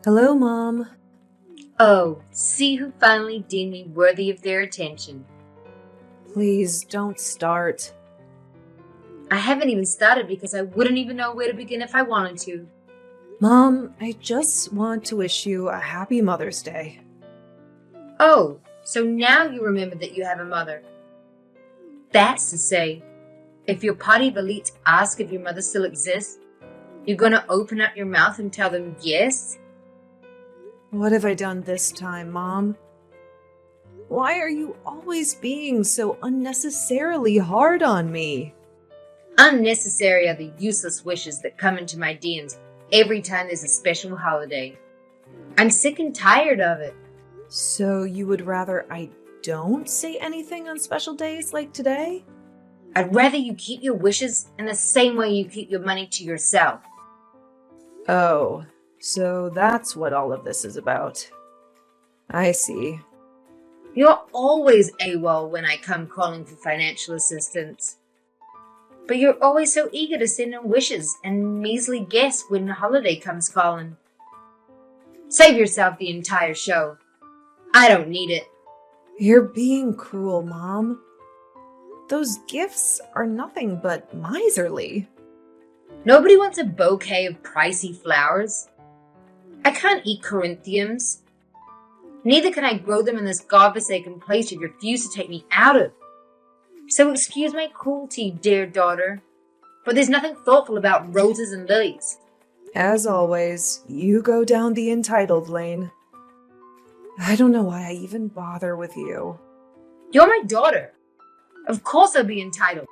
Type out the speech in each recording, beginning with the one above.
Hello, Mom. Oh, see who finally deemed me worthy of their attention. Please don't start. I haven't even started because I wouldn't even know where to begin if I wanted to. Mom, I just want to wish you a happy Mother's Day. Oh, so now you remember that you have a mother. That's to say, if your party of elites ask if your mother still exists, you're gonna open up your mouth and tell them yes? What have I done this time, Mom? Why are you always being so unnecessarily hard on me? Unnecessary are the useless wishes that come into my DMs every time there's a special holiday. I'm sick and tired of it. So you would rather I don't say anything on special days like today? I'd rather you keep your wishes in the same way you keep your money to yourself. Oh, so that's what all of this is about. I see. You're always AWOL when I come calling for financial assistance. But you're always so eager to send in wishes and measly guess when the holiday comes calling. Save yourself the entire show. I don't need it. You're being cruel, Mom. Those gifts are nothing but miserly. Nobody wants a bouquet of pricey flowers. I can't eat corinthians. Neither can I grow them in this godforsaken place you refuse to take me out of. So excuse my cruelty, dear daughter, but there's nothing thoughtful about roses and lilies. As always, you go down the entitled lane. I don't know why I even bother with you. You're my daughter. Of course I'll be entitled.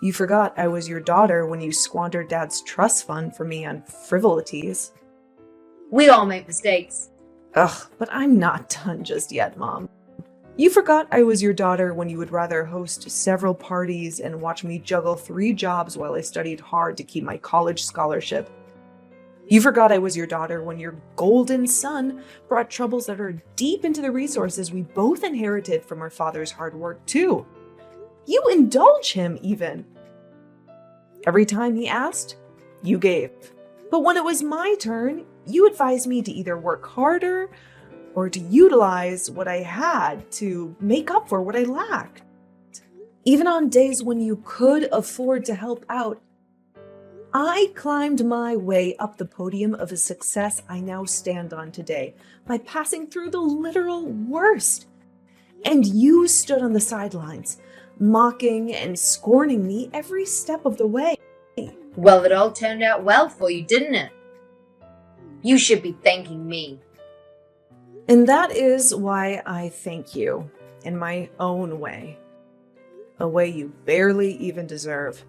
You forgot I was your daughter when you squandered Dad's trust fund for me on frivolities. We all make mistakes. Ugh, but I'm not done just yet, Mom. You forgot I was your daughter when you would rather host several parties and watch me juggle 3 jobs while I studied hard to keep my college scholarship. You forgot I was your daughter when your golden son brought troubles that are deep into the resources we both inherited from our father's hard work, too. You indulge him, even. Every time he asked, you gave. But when it was my turn, you advised me to either work harder or to utilize what I had to make up for what I lacked. Even on days when you could afford to help out, I climbed my way up the podium of a success I now stand on today by passing through the literal worst. And you stood on the sidelines, mocking and scorning me every step of the way. Well, it all turned out well for you, didn't it? You should be thanking me. And that is why I thank you in my own way. A way you barely even deserve.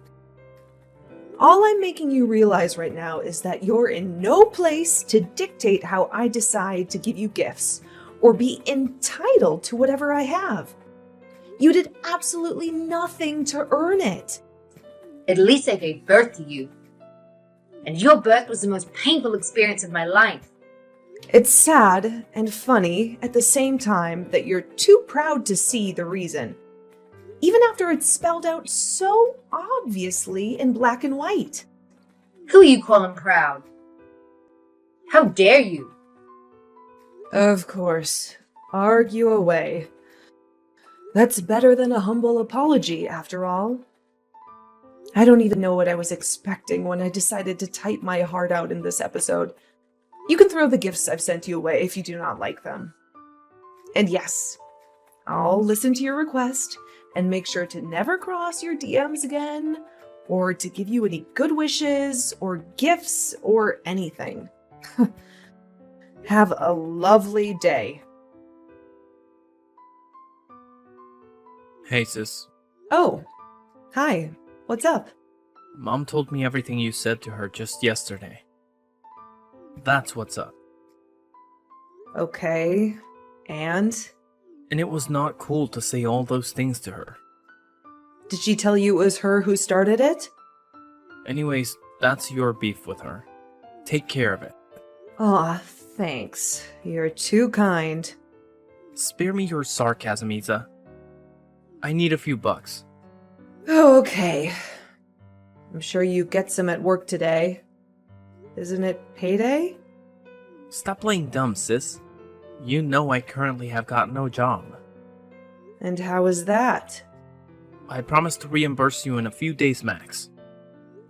All I'm making you realize right now is that you're in no place to dictate how I decide to give you gifts or be entitled to whatever I have. You did absolutely nothing to earn it. At least I gave birth to you. And your birth was the most painful experience of my life. It's sad and funny at the same time that you're too proud to see the reason, even after it's spelled out so obviously in black and white. Who are you calling proud? How dare you? Of course, argue away. That's better than a humble apology, after all. I don't even know what I was expecting when I decided to type my heart out in this episode. You can throw the gifts I've sent you away if you do not like them. And yes, I'll listen to your request and make sure to never cross your DMs again, or to give you any good wishes or gifts or anything. Have a lovely day. Hey sis, Oh, hi. What's up? Mom told me everything you said to her just yesterday. That's what's up. Okay. And? And it was not cool to say all those things to her. Did she tell you it was her who started it? Anyways, that's your beef with her. Take care of it. Aw, thanks. You're too kind. Spare me your sarcasm, Isa. I need a few bucks. Oh, okay. I'm sure you get some at work today. Isn't it payday? Stop playing dumb, sis. You know I currently have got no job. And how is that? I promise to reimburse you in a few days max.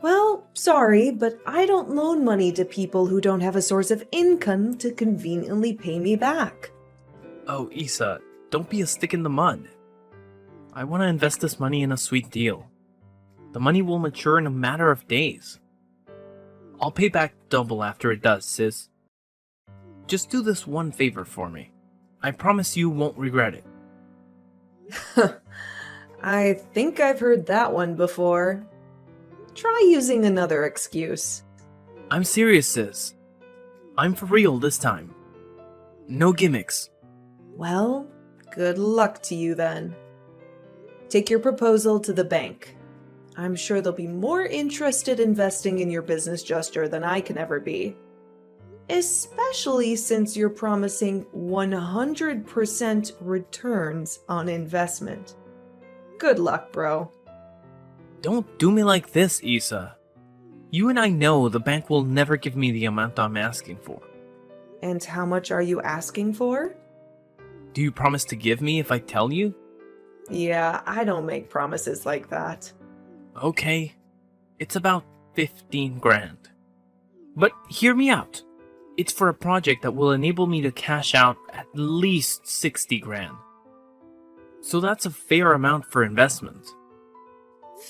Well, sorry, but I don't loan money to people who don't have a source of income to conveniently pay me back. Oh, Issa, don't be a stick in the mud. I want to invest this money in a sweet deal. The money will mature in a matter of days. I'll pay back double after it does, sis. Just do this one favor for me. I promise you won't regret it. I think I've heard that one before. Try using another excuse. I'm serious, sis. I'm for real this time. No gimmicks. Well, good luck to you then. Take your proposal to the bank. I'm sure they'll be more interested investing in your business gesture than I can ever be. Especially since you're promising 100% returns on investment. Good luck, bro. Don't do me like this, Issa. You and I know the bank will never give me the amount I'm asking for. And how much are you asking for? Do you promise to give me if I tell you? Yeah, I don't make promises like that. Okay, it's about 15 grand. But hear me out. It's for a project that will enable me to cash out at least 60 grand. So that's a fair amount for investment.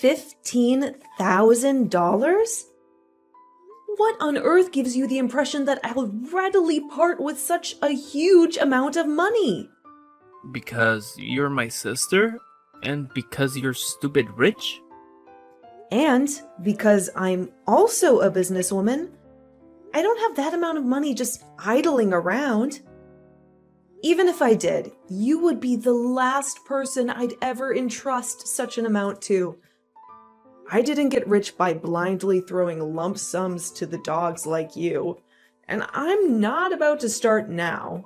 $15,000? What on earth gives you the impression that I'll readily part with such a huge amount of money? Because you're my sister? And because you're stupid rich? And because I'm also a businesswoman, I don't have that amount of money just idling around. Even if I did, you would be the last person I'd ever entrust such an amount to. I didn't get rich by blindly throwing lump sums to the dogs like you, and I'm not about to start now.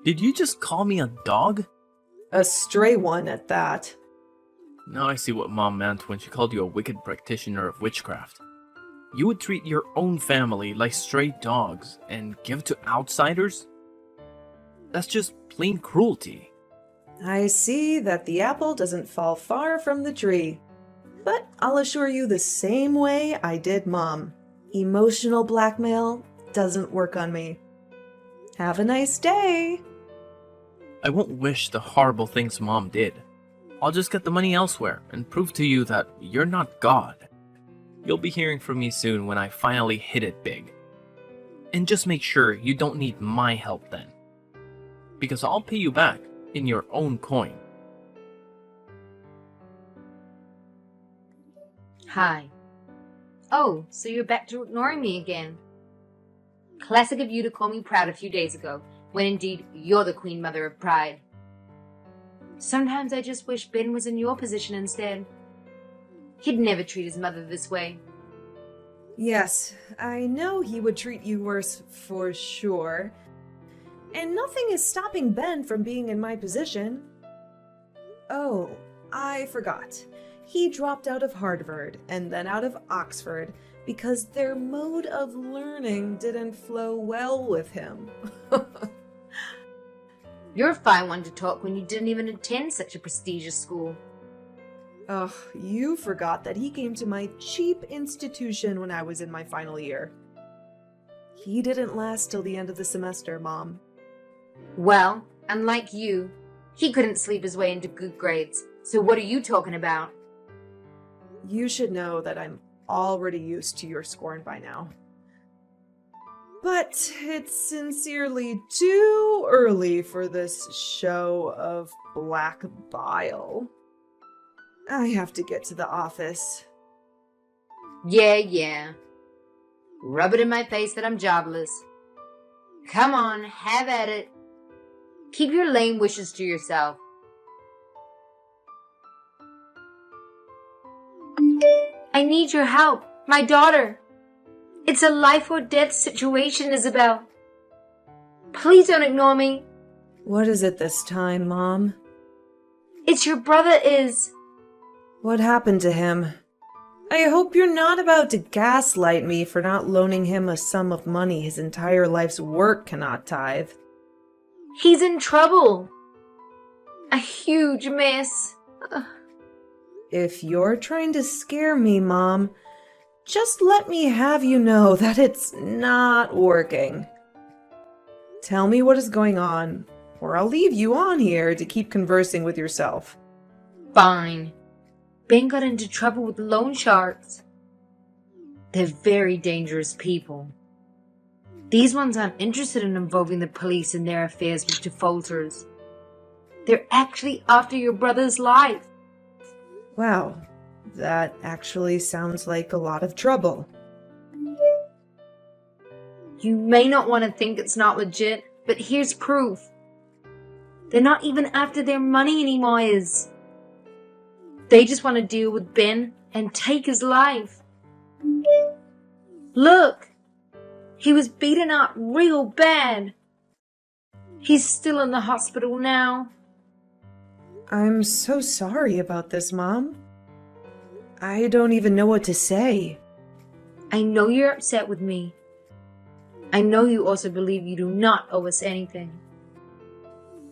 Did you just call me a dog? A stray one at that. Now I see what Mom meant when she called you a wicked practitioner of witchcraft. You would treat your own family like stray dogs and give to outsiders? That's just plain cruelty. I see that the apple doesn't fall far from the tree. But I'll assure you the same way I did Mom. Emotional blackmail doesn't work on me. Have a nice day. I won't wish the horrible things Mom did. I'll just get the money elsewhere and prove to you that you're not God. You'll be hearing from me soon when I finally hit it big. And just make sure you don't need my help then. Because I'll pay you back in your own coin. Hi. Oh, so you're back to ignoring me again. Classic of you to call me proud a few days ago, when indeed you're the queen mother of pride. Sometimes I just wish Ben was in your position instead. He'd never treat his mother this way. Yes, I know he would treat you worse for sure. And nothing is stopping Ben from being in my position. Oh, I forgot. He dropped out of Harvard and then out of Oxford because their mode of learning didn't flow well with him. You're a fine one to talk when you didn't even attend such a prestigious school. Ugh, you forgot that he came to my cheap institution when I was in my final year. He didn't last till the end of the semester, Mom. Well, unlike you, he couldn't sleep his way into good grades. So what are you talking about? You should know that I'm already used to your scorn by now. But it's sincerely too early for this show of black bile. I have to get to the office. Yeah. Rub it in my face that I'm jobless. Come on, have at it. Keep your lame wishes to yourself. I need your help. My daughter. It's a life or death situation, Isabel. Please don't ignore me. What is it this time, Mom? It's your brother, Is. What happened to him? I hope you're not about to gaslight me for not loaning him a sum of money his entire life's work cannot tithe. He's in trouble. A huge mess. If you're trying to scare me, Mom, just let me have you know that it's not working. Tell me what is going on, or I'll leave you on here to keep conversing with yourself. Fine. Ben got into trouble with loan sharks. They're very dangerous people. These ones aren't interested in involving the police in their affairs with defaulters. They're actually after your brother's life. Wow, that actually sounds like a lot of trouble. You may not want to think it's not legit, but here's proof. They're not even after their money anymore, Iz. They just want to deal with Ben and take his life. Look, he was beaten up real bad. He's still in the hospital now. I'm so sorry about this, Mom. I don't even know what to say. I know you're upset with me. I know you also believe you do not owe us anything.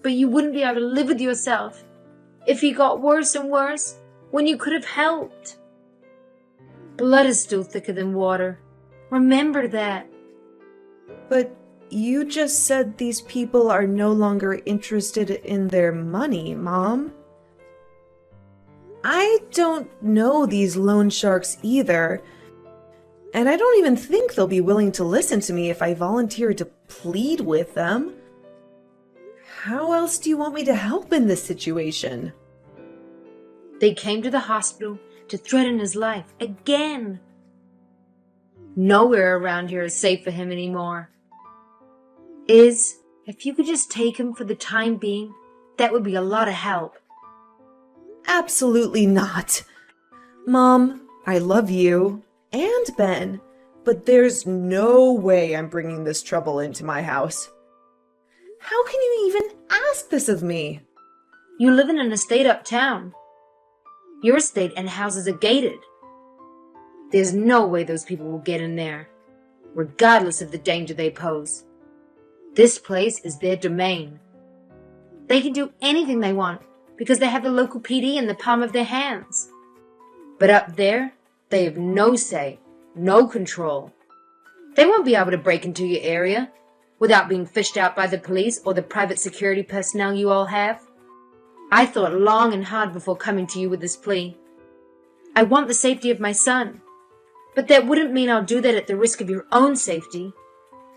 But you wouldn't be able to live with yourself if he got worse and worse when you could have helped. Blood is still thicker than water. Remember that. But you just said these people are no longer interested in their money, Mom. I don't know these loan sharks either, and I don't even think they'll be willing to listen to me if I volunteer to plead with them. How else do you want me to help in this situation? They came to the hospital to threaten his life again. Nowhere around here is safe for him anymore. If you could just take him for the time being, that would be a lot of help. Absolutely not. Mom, I love you and Ben, but there's no way I'm bringing this trouble into my house. How can you even ask this of me? You live in an estate uptown. Your estate and houses are gated. There's no way those people will get in there, regardless of the danger they pose. This place is their domain. They can do anything they want because they have the local PD in the palm of their hands. But up there, they have no say, no control. They won't be able to break into your area without being fished out by the police or the private security personnel you all have. I thought long and hard before coming to you with this plea. I want the safety of my son, but that wouldn't mean I'll do that at the risk of your own safety.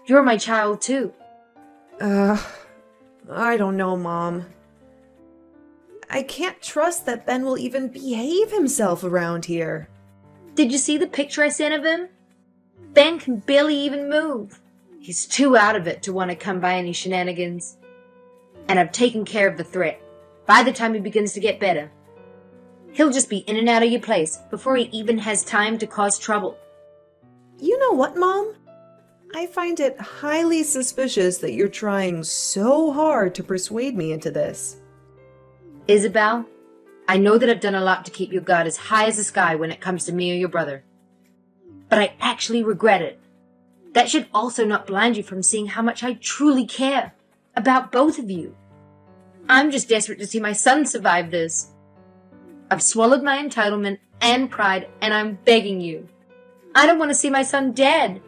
You're my child too. I don't know, Mom. I can't trust that Ben will even behave himself around here. Did you see the picture I sent of him? Ben can barely even move. He's too out of it to want to come by any shenanigans. And I've taken care of the threat. By the time he begins to get better, he'll just be in and out of your place before he even has time to cause trouble. You know what, Mom? I find it highly suspicious that you're trying so hard to persuade me into this. Isabel, I know that I've done a lot to keep your guard as high as the sky when it comes to me or your brother. But I actually regret it. That should also not blind you from seeing how much I truly care about both of you. I'm just desperate to see my son survive this. I've swallowed my entitlement and pride, and I'm begging you. I don't want to see my son dead.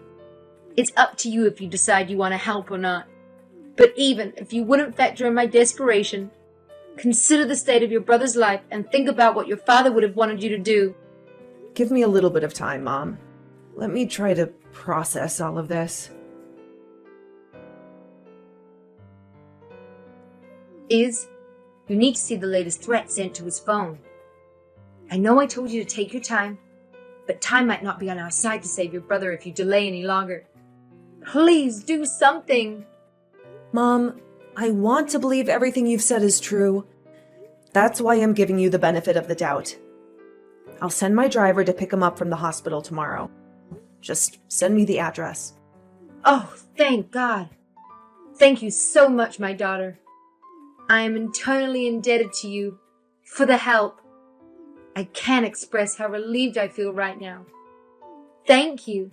It's up to you if you decide you want to help or not. But even if you wouldn't factor in my desperation, consider the state of your brother's life and think about what your father would have wanted you to do. Give me a little bit of time, Mom. Let me try to process all of this. You need to see the latest threat sent to his phone. I know I told you to take your time, but time might not be on our side to save your brother if you delay any longer. Please do something. Mom, I want to believe everything you've said is true. That's why I'm giving you the benefit of the doubt. I'll send my driver to pick him up from the hospital tomorrow. Just send me the address. Oh, thank God. Thank you so much, my daughter. I am eternally indebted to you for the help. I can't express how relieved I feel right now. Thank you.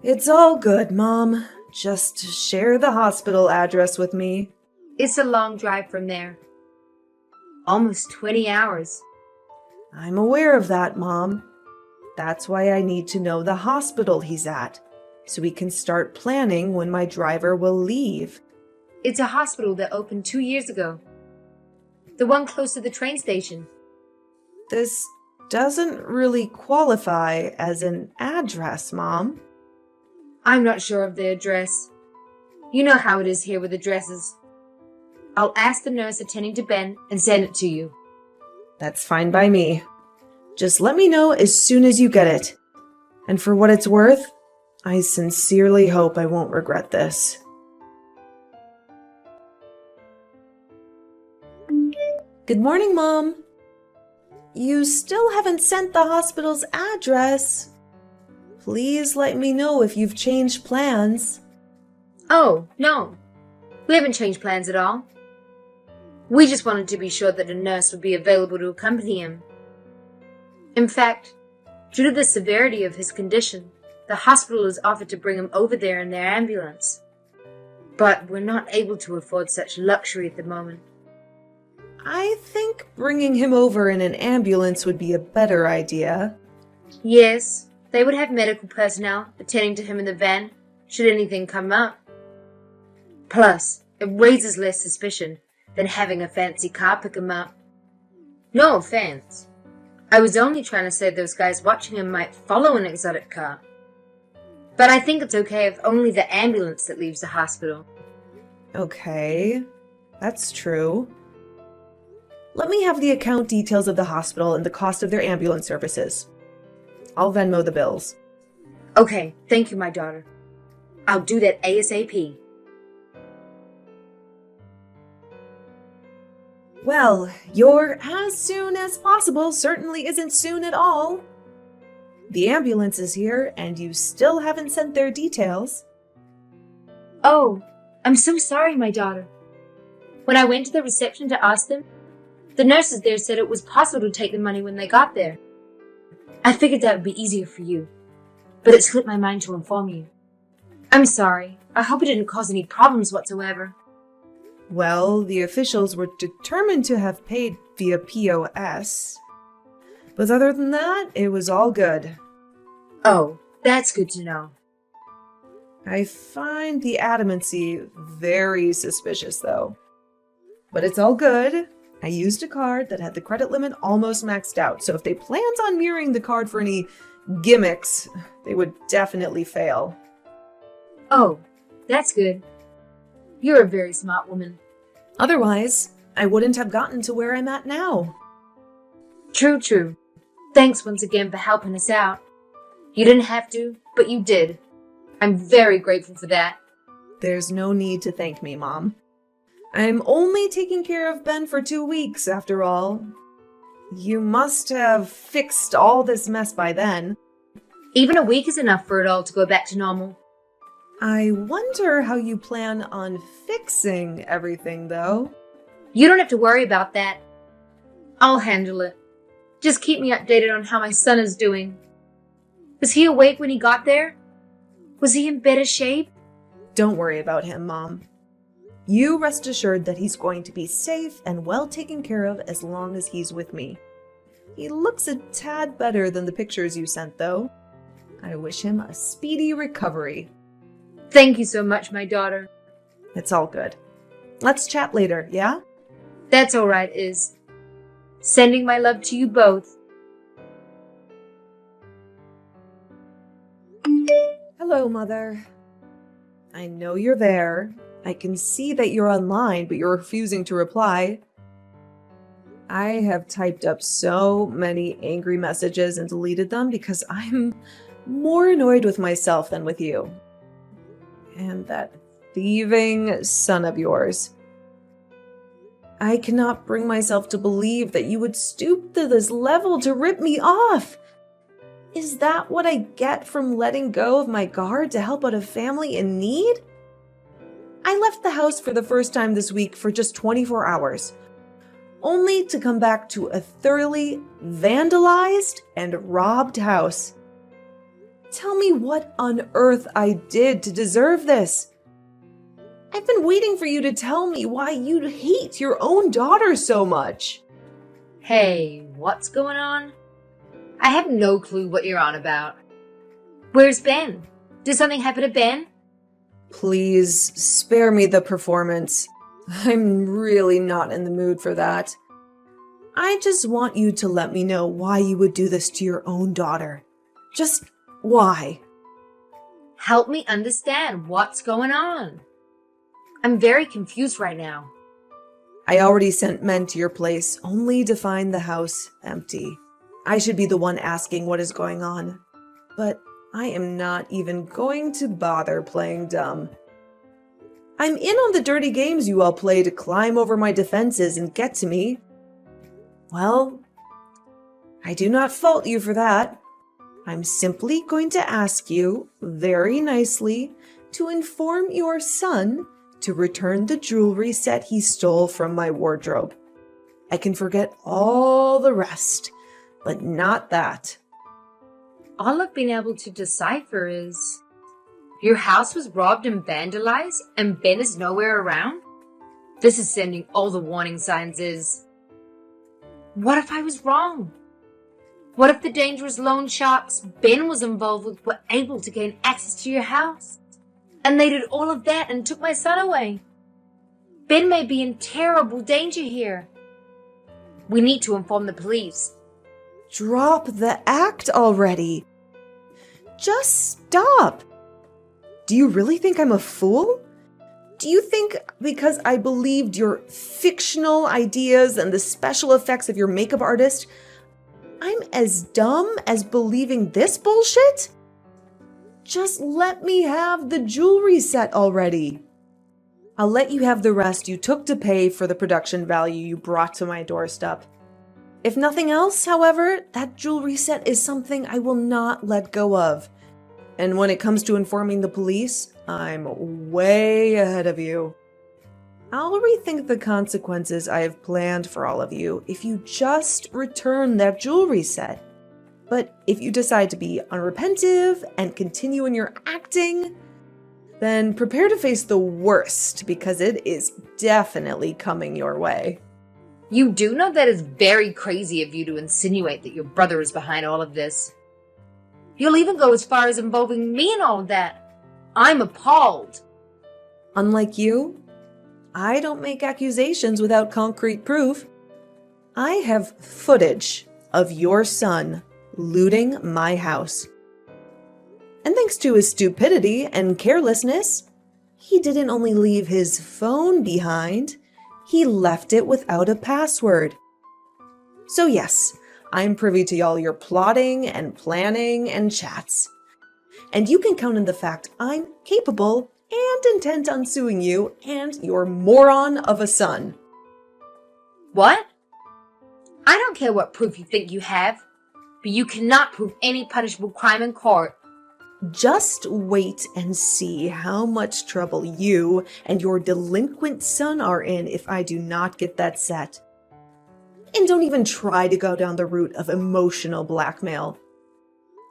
It's all good, Mom. Just share the hospital address with me. It's a long drive from there. Almost 20 hours. I'm aware of that, Mom. That's why I need to know the hospital he's at, so we can start planning when my driver will leave. It's a hospital that opened 2 years ago. The one close to the train station. This doesn't really qualify as an address, Mom. I'm not sure of the address. You know how it is here with addresses. I'll ask the nurse attending to Ben and send it to you. That's fine by me. Just let me know as soon as you get it. And for what it's worth, I sincerely hope I won't regret this. Good morning, Mom. You still haven't sent the hospital's address. Please let me know if you've changed plans. Oh, no. We haven't changed plans at all. We just wanted to be sure that a nurse would be available to accompany him. In fact, due to the severity of his condition, the hospital has offered to bring him over there in their ambulance. But we're not able to afford such luxury at the moment. I think bringing him over in an ambulance would be a better idea. Yes, they would have medical personnel attending to him in the van, should anything come up. Plus, it raises less suspicion than having a fancy car pick him up. No offense. I was only trying to say those guys watching him might follow an exotic car. But I think it's okay if only the ambulance that leaves the hospital. Okay, that's true. Let me have the account details of the hospital and the cost of their ambulance services. I'll Venmo the bills. Okay, thank you, my daughter. I'll do that ASAP. Well, your as soon as possible certainly isn't soon at all. The ambulance is here, and you still haven't sent their details. Oh, I'm so sorry, my daughter. When I went to the reception to ask them, the nurses there said it was possible to take the money when they got there. I figured that would be easier for you, but it slipped my mind to inform you. I'm sorry. I hope it didn't cause any problems whatsoever. Well, the officials were determined to have paid via POS. But other than that, it was all good. Oh, that's good to know. I find the adamancy very suspicious, though. But it's all good. I used a card that had the credit limit almost maxed out, so if they planned on mirroring the card for any gimmicks, they would definitely fail. Oh, that's good. You're a very smart woman. Otherwise, I wouldn't have gotten to where I'm at now. True. Thanks once again for helping us out. You didn't have to, but you did. I'm very grateful for that. There's no need to thank me, Mom. I'm only taking care of Ben for 2 weeks, after all. You must have fixed all this mess by then. Even a week is enough for it all to go back to normal. I wonder how you plan on fixing everything, though. You don't have to worry about that. I'll handle it. Just keep me updated on how my son is doing. Was he awake when he got there? Was he in better shape? Don't worry about him, Mom. You rest assured that he's going to be safe and well taken care of as long as he's with me. He looks a tad better than the pictures you sent, though. I wish him a speedy recovery. Thank you so much, my daughter. It's all good. Let's chat later, yeah? That's all right, Iz. Sending my love to you both. Hello, Mother. I know you're there. I can see that you're online, but you're refusing to reply. I have typed up so many angry messages and deleted them because I'm more annoyed with myself than with you. And that thieving son of yours. I cannot bring myself to believe that you would stoop to this level to rip me off. Is that what I get from letting go of my guard to help out a family in need? I left the house for the first time this week for just 24 hours. only to come back to a thoroughly vandalized and robbed house. Tell me what on earth I did to deserve this. I've been waiting for you to tell me why you hate your own daughter so much. Hey, what's going on? I have no clue what you're on about. Where's Ben? Did something happen to Ben? Please spare me the performance. I'm really not in the mood for that. I just want you to let me know why you would do this to your own daughter. Just why? Help me understand what's going on. I'm very confused right now. I already sent men to your place only to find the house empty. I should be the one asking what is going on, but I am not even going to bother playing dumb. I'm in on the dirty games you all play to climb over my defenses and get to me. Well, I do not fault you for that. I'm simply going to ask you, very nicely, to inform your son to return the jewelry set he stole from my wardrobe. I can forget all the rest, but not that. All I've been able to decipher is your house was robbed and vandalized and Ben is nowhere around? This is sending all the warning signs is. What if I was wrong? What if the dangerous loan sharks Ben was involved with were able to gain access to your house? And they did all of that and took my son away. Ben may be in terrible danger here. We need to inform the police. Drop the act already. Just stop. Do you really think I'm a fool? Do you think because I believed your fictional ideas and the special effects of your makeup artist, I'm as dumb as believing this bullshit? Just let me have the jewelry set already. I'll let you have the rest you took to pay for the production value you brought to my doorstep. If nothing else, however, that jewelry set is something I will not let go of. And when it comes to informing the police, I'm way ahead of you. I'll rethink the consequences I have planned for all of you if you just return that jewelry set. But if you decide to be unrepentive and continue in your acting, then prepare to face the worst because it is definitely coming your way. You do know that it's very crazy of you to insinuate that your brother is behind all of this. You'll even go as far as involving me in all of that. I'm appalled. Unlike you, I don't make accusations without concrete proof. I have footage of your son looting my house. And thanks to his stupidity and carelessness, he didn't only leave his phone behind, he left it without a password. So yes, I'm privy to all your plotting and planning and chats. And you can count on the fact I'm capable and intent on suing you and your moron of a son. What? I don't care what proof you think you have, but you cannot prove any punishable crime in court. Just wait and see how much trouble you and your delinquent son are in if I do not get that set. And don't even try to go down the route of emotional blackmail.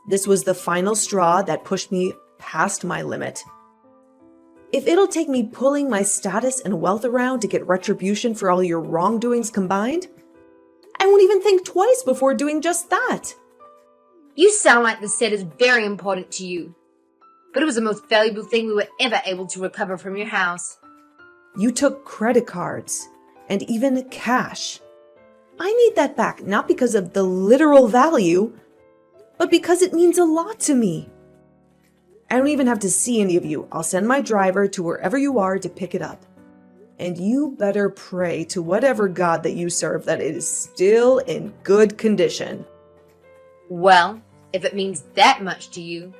This was the final straw that pushed me past my limit. If it'll take me pulling my status and wealth around to get retribution for all your wrongdoings combined, I won't even think twice before doing just that. You sound like the set is very important to you, but it was the most valuable thing we were ever able to recover from your house. You took credit cards and even cash. I need that back not because of the literal value, but because it means a lot to me. I don't even have to see any of you. I'll send my driver to wherever you are to pick it up. And you better pray to whatever god that you serve that it is still in good condition. Well, if it means that much to you,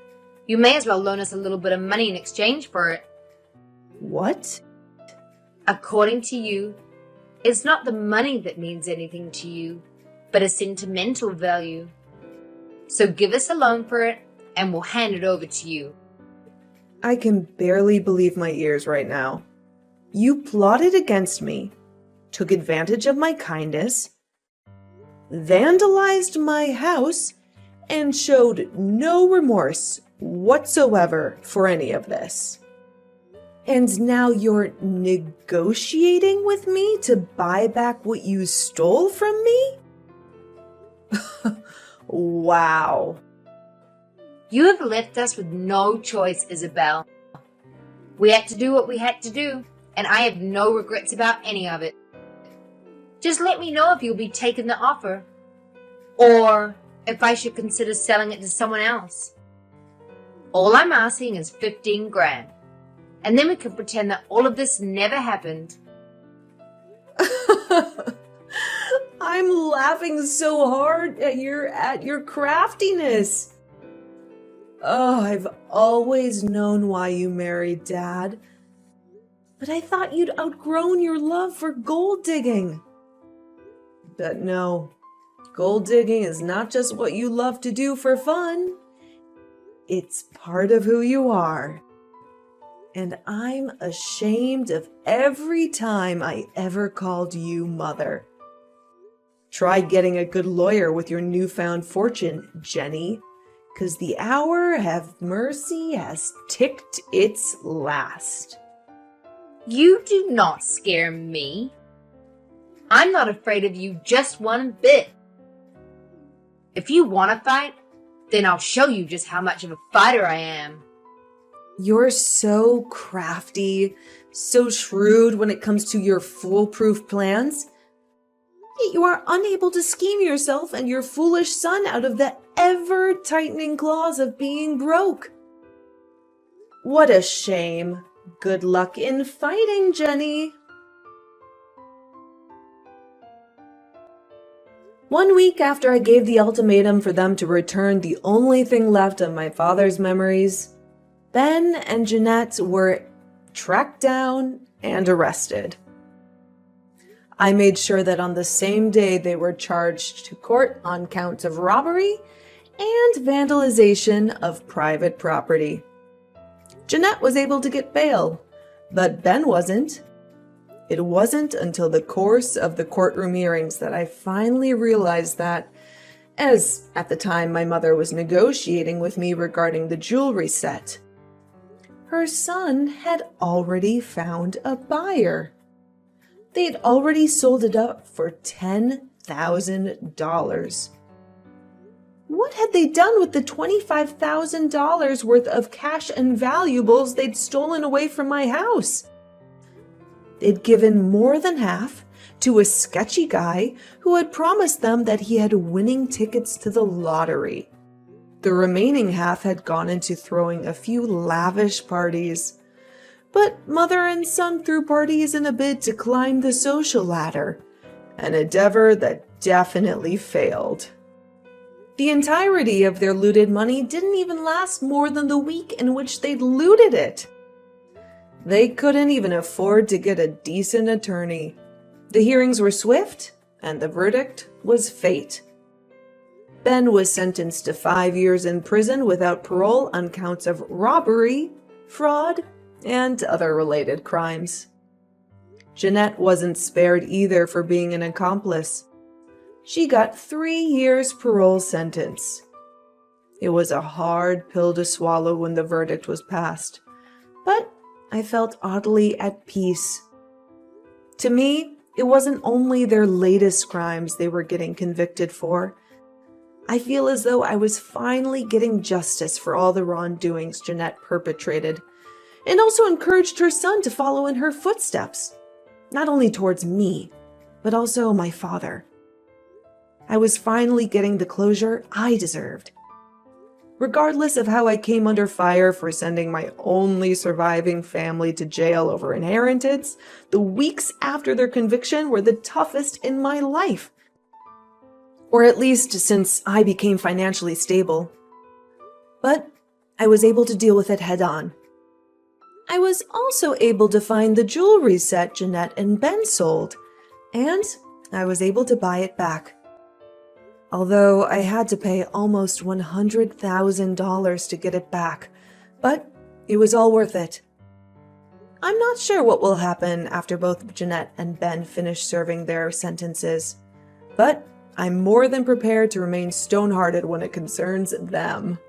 you may as well loan us a little bit of money in exchange for it. What? According to you, it's not the money that means anything to you, but a sentimental value. So give us a loan for it, and we'll hand it over to you. I can barely believe my ears right now. You plotted against me, took advantage of my kindness, vandalized my house, and showed no remorse whatsoever for any of this. And now you're negotiating with me to buy back what you stole from me? Wow. You have left us with no choice, Isabel. We had to do what we had to do, and I have no regrets about any of it. Just let me know if you'll be taking the offer, or if I should consider selling it to someone else. All I'm asking is 15 grand, and then we can pretend that all of this never happened. I'm laughing so hard at your craftiness. Oh, I've always known why you married Dad. But I thought you'd outgrown your love for gold digging. But no, gold digging is not just what you love to do for fun. It's part of who you are. And I'm ashamed of every time I ever called you mother. Try getting a good lawyer with your newfound fortune, Jenny, 'cause the hour of mercy has ticked its last. You do not scare me. I'm not afraid of you just one bit. If you want to fight, then I'll show you just how much of a fighter I am. You're so crafty, so shrewd when it comes to your foolproof plans. Yet you are unable to scheme yourself and your foolish son out of the ever-tightening claws of being broke. What a shame. Good luck in fighting, Jenny. 1 week after I gave the ultimatum for them to return the only thing left of my father's memories, Ben and Jeanette were tracked down and arrested. I made sure that on the same day they were charged to court on counts of robbery and vandalization of private property. Jeanette was able to get bail, but Ben wasn't. It wasn't until the course of the courtroom hearings that I finally realized that, as at the time my mother was negotiating with me regarding the jewelry set, her son had already found a buyer. They'd already sold it up for $10,000. What had they done with the $25,000 worth of cash and valuables they'd stolen away from my house? They'd given more than half to a sketchy guy who had promised them that he had winning tickets to the lottery. The remaining half had gone into throwing a few lavish parties. But mother and son threw parties in a bid to climb the social ladder, an endeavor that definitely failed. The entirety of their looted money didn't even last more than the week in which they'd looted it. They couldn't even afford to get a decent attorney. The hearings were swift, and the verdict was fate. Ben was sentenced to 5 years in prison without parole on counts of robbery, fraud, and other related crimes. Jeanette wasn't spared either for being an accomplice. She got 3 years parole sentence. It was a hard pill to swallow when the verdict was passed, but I felt oddly at peace. To me, it wasn't only their latest crimes they were getting convicted for. I feel as though I was finally getting justice for all the wrongdoings Jeanette perpetrated, and also encouraged her son to follow in her footsteps, not only towards me, but also my father. I was finally getting the closure I deserved. Regardless of how I came under fire for sending my only surviving family to jail over inheritance, the weeks after their conviction were the toughest in my life. Or at least since I became financially stable. But I was able to deal with it head on. I was also able to find the jewelry set Jeanette and Ben sold, and I was able to buy it back. Although I had to pay almost $100,000 to get it back, but it was all worth it. I'm not sure what will happen after both Jeanette and Ben finish serving their sentences, but I'm more than prepared to remain stone-hearted when it concerns them.